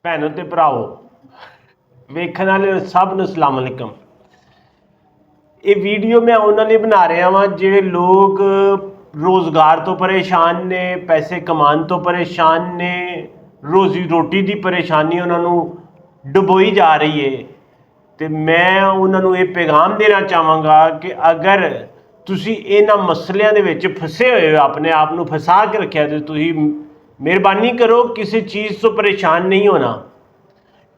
भैनों ते भराओ वेखण वाले सब नूं सलाम अलैकुम। ये वीडियो मैं उन्होंने बना रहा वां जिहड़े लोग रोज़गार तो परेशान ने, पैसे कमाने तो परेशान ने, रोज़ी रोटी की परेशानी उन्होंने डुबोई जा रही है। तो मैं उन्होंने ये पैगाम देना चाहांगा कि अगर तुसी इन्हां मसलियां दे विच फसे हुए हो, अपने आप नूं फसा के रखिया, तो तुसी मेहरबानी करो किसी चीज़ तो परेशान नहीं होना।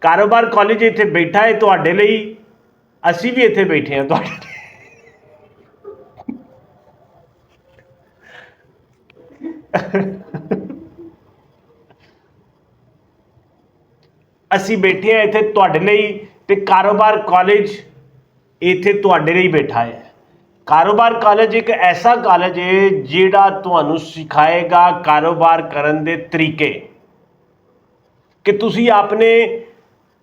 कारोबार कॉलेज इत्थे बैठा है तुहाडे लई, असी भी इत्थे बैठे हैं तुहाडे लई। असी बैठे हैं इत्थे तुहाडे लई, ते कारोबार कॉलेज इत्थे तुहाडे लई बैठा है। कारोबार कॉलेज एक ऐसा कॉलेज है जिहड़ा तुहानूं सिखाएगा कारोबार करन दे तरीके, कि तुसी अपने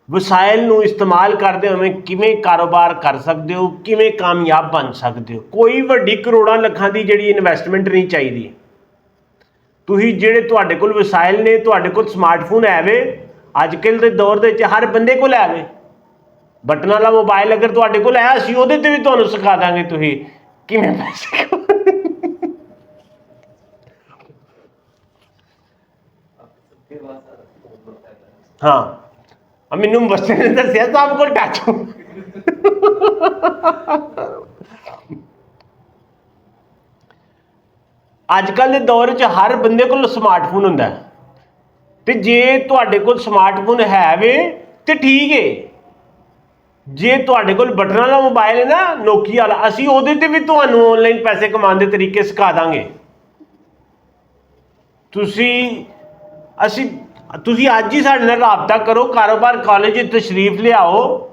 वसाइल नूं इस्तेमाल करदे होवे किवें कारोबार कर सकदे हो, किवें कामयाब बन सकदे हो। कोई वड्डी करोड़ां लखां दी जिहड़ी इन्वेस्टमेंट नहीं चाहिदी। तुही जिहड़े तुहाडे कोल वसाइल ने, तुहाडे कोल स्मार्टफोन है वे, अजकल के दौर दे विच हर बंदे कोल है वे। बटन वाला मोबाइल अगर तुहाडे कोल है, असीं उहदे ते भी तुहानूं सिखा दांगे तुही किवें पैसे हाँ मैनू बच्चे ने दसिया सब को टच अजकल के दौर च हर बंदे को स्मार्टफोन हुंदा है, ते जे तुहाडे कोल स्मार्टफोन है वे ते ठीक है। जे तुहाडे कोल बटन वाला मोबाइल है ना, नोकिया वाला, असीं उहदे ते भी तुहानूं ऑनलाइन पैसे कमाने के तरीके सिखा दांगे। तुसी अज ही साडे नाल राबता करो, कारोबार कॉलेज तशरीफ लियाओ।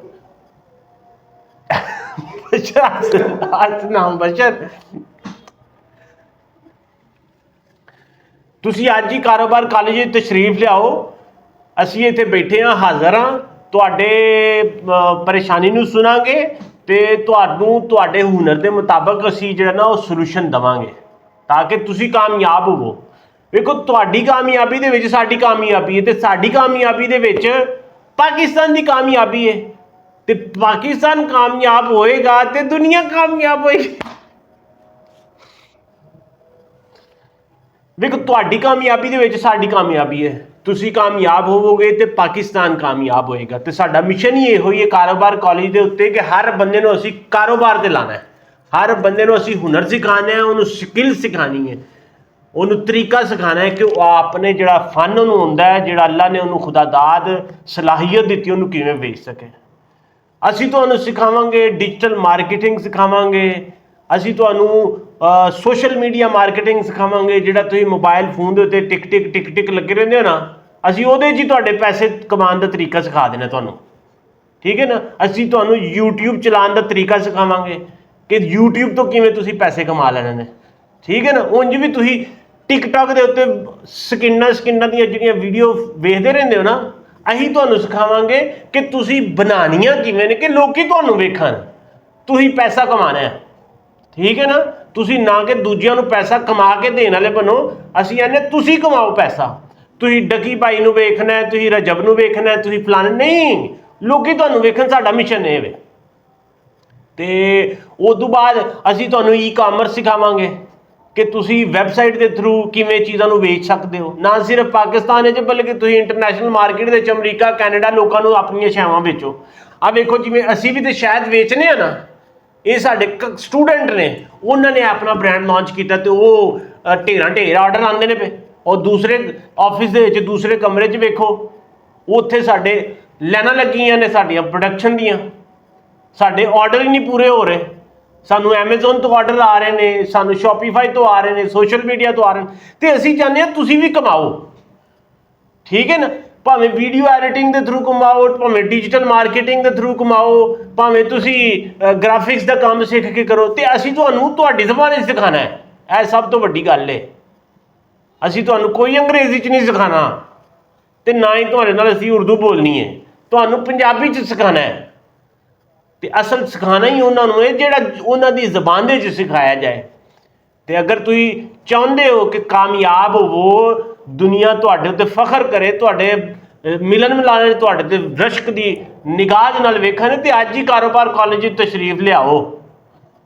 नाम बशर, तुसी अज ही कारोबार कॉलेज तशरीफ लियाओ। असीं इत्थे बैठे हाँ, हाज़र हाँ, तुहाडे परेशानी नूं सुनांगे ते तुहानूं तुहाडे हुनर दे मुताबक असीं जिहड़ा ना वो सलूशन देवांगे, ताकि तुसी कामयाब होवो। देखो तुहाडी कामयाबी दे विच साडी कामयाबी है, ते साडी कामयाबी दे विच पाकिस्तान दी कामयाबी है, ते पाकिस्तान कामयाब होएगा ते दुनिया कामयाब होएगी। देखो तुहाडी कामयाबी दे विच साडी कामयाबी है, तुसी कामयाब होवोगे तो पाकिस्तान कामयाब होएगा। तो साडा मिशन ही इहो ही है कारोबार कॉलेज के उत्ते, कि हर बंदे नूं असीं कारोबार ते लाना है, हर बंदे नूं असीं हुनर सिखाना है, उन्होंने स्किल सिखानी है, उन्होंने तरीका सिखाना है कि वह अपने जिहड़ा फन उन्होंने हुंदा है, जिहड़ा अल्लाह ने उन्होंने खुदादाद सलाहियत दी, उन्होंने किवें बेच सके। असीं तुहानूं सिखावांगे डिजिटल मार्केटिंग सिखावांगे, असीं तुहानूं सोशल मीडिया मार्केटिंग सिखावांगे। जिहड़ा तुसीं मोबाइल फोन दे उत्ते टिक टिक टिक टिक लगे रहिंदे हो ना, असीं उहदे 'च ही तुहाडे पैसे कमाने का तरीका सिखा देना तुहानूं, ठीक है ना। असीं तुहानूं यूट्यूब चलाने का तरीका सिखावांगे कि यूट्यूब तो किवें तुसीं पैसे कमा लेने ने, ठीक है ना। उंज भी तुसीं टिकटॉक के उत्ते स्किन्ना दी जिहड़ियां वीडियो वेखदे रहिंदे हो ना, असीं तुहानूं सिखावांगे कि तुसीं बनानियां किवें ने कि लोकी तुहानूं वेखण, तुसीं पैसा कमाना है, ठीक है ना। तुसीं ना कि दूजिਆਂ ਨੂੰ पैसा कमा के देने वाले बनो, असीं आने तुसीं कमाओ पैसा। तुसीं डकी भाई नूं वेखना है, तुसीं रजब नूं वेखना है, तुसीं फलाने नहीं, लोकी तुहानूं वेखण, साडा मिशन ये वे। ते उस तो बाद असीं तुहानूं ई कामर्स सिखावांगे कि तुसीं वैबसाइट के थ्रू किवें चीज़ां नूं वेच सकदे हो, ना सिर्फ पाकिस्तान विच बल्कि तुसीं international market which America Canada लोकां नूं अपणियां शैवां बेचो। आ वेखो जिवें असीं भी तो शहद वेचने आ ना, ये साडे स्टूडेंट ने, उन्होंने अपना ब्रांड लॉन्च किया, तो वो ढेर आर्डर आते हैं पे। और दूसरे ऑफिस दे विच दूसरे कमरे च वेखो, उत्थे साडे लाइनां लगियां ने साडियां प्रोडक्शन दियां, साडे ऑर्डर ही नहीं पूरे हो रहे। सानू एमेजोन तो ऑर्डर आ रहे हैं, सानू शॉपीफाई तो आ रहे हैं, सोशल मीडिया तो आ रहे हैं, तो असीं चाहते हैं तुसीं भी कमाओ, ठीक है ना। भावें वीडियो एडिटिंग के थ्रू कमाओ, भावें डिजिटल मार्केटिंग के थ्रू कमाओ, भावें तुसीं ग्राफिक्स का काम सीख के करो, तो असीं तुहानूं तुहाडी ज़बान विच सिखाना है। यह सब तो वड्डी गल है। असीं तुहानूं कोई अंग्रेजी च नहीं सिखाना, तो ना ही तुहाडे नाल असीं उर्दू बोलनी है, तुहानूं पंजाबी च सिखाना है। तो असल सिखाना ही उन्होंने है जिहड़ा उन्हां दी ज़बान दे विच सिखाया जाए। तो अगर तुसीं चाहुंदे हो कि कामयाब होवो, दुनिया तुहाडे उत्ते फखर करे, तुहाडे ਮਿਲਣ ਮਿਲਾਣੇ ਤੁਹਾਡੇ ਤੇ ਰਸ਼ਕ ਦੀ ਨਿਗਾਹ ਦੇ ਨਾਲ ਵੇਖਣ ਤੇ ਅੱਜ ਹੀ ਕਾਰੋਬਾਰ ਕਾਲਜ 'ਚ ਤਸ਼ਰੀਫ ਲਿਆਓ।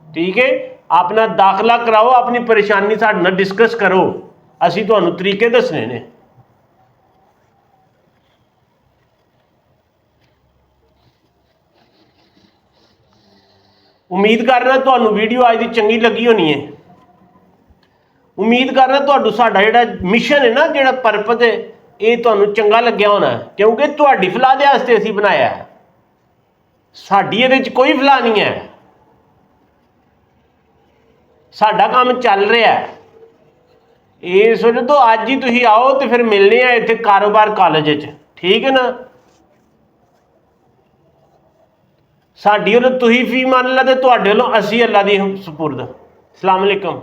ਠੀਕ ਹੈ, ਆਪਣਾ ਦਾਖਲਾ ਕਰਾਓ, ਆਪਣੀ ਪਰੇਸ਼ਾਨੀ ਸਾਡੇ ਨਾਲ ਡਿਸਕਸ ਕਰੋ, ਅਸੀਂ ਤੁਹਾਨੂੰ ਤਰੀਕੇ ਦੱਸਣੇ ਨੇ। ਉਮੀਦ ਕਰਨਾ ਤੁਹਾਨੂੰ ਵੀਡੀਓ ਅੱਜ ਦੀ ਚੰਗੀ ਲੱਗੀ ਹੋਣੀ ਹੈ। ਉਮੀਦ ਕਰਨਾ ਤੁਹਾਨੂੰ ਸਾਡਾ ਜਿਹੜਾ ਮਿਸ਼ਨ ਹੈ ਨਾ, ਜਿਹੜਾ ਪਰਪਸ ਹੈ, ਇਹ ਤੁਹਾਨੂੰ ਚੰਗਾ ਲੱਗਿਆ ਹੋਣਾ, ਕਿਉਂਕਿ ਤੁਹਾਡੀ ਫਲਾਹ ਦੇ ਵਾਸਤੇ ਅਸੀਂ ਬਣਾਇਆ, ਸਾਡੀ ਇਹਦੇ 'ਚ ਕੋਈ ਫਲਾਹ ਨਹੀਂ ਹੈ। ਸਾਡਾ ਕੰਮ ਚੱਲ ਰਿਹਾ ਇਸ ਵਜ੍ਹਾ ਤੋਂ ਅੱਜ ਹੀ ਤੁਸੀਂ ਆਓ ਤੇ ਫਿਰ ਮਿਲਨੇ ਆ ਇੱਥੇ ਕਾਰੋਬਾਰ ਕਾਲਜ 'ਚ। ਠੀਕ ਹੈ ਨਾ, ਸਾਡੀ ਵੱਲੋਂ ਤੁਸੀਂ ਫੀ ਮੰਨ ਲਾ ਤੇ ਤੁਹਾਡੇ ਵੱਲੋਂ ਅਸੀਂ ਅੱਲਾ ਦੀ ਸਪੁਰਦ। ਅਸਲਾਮ ਅਲੈਕਮ।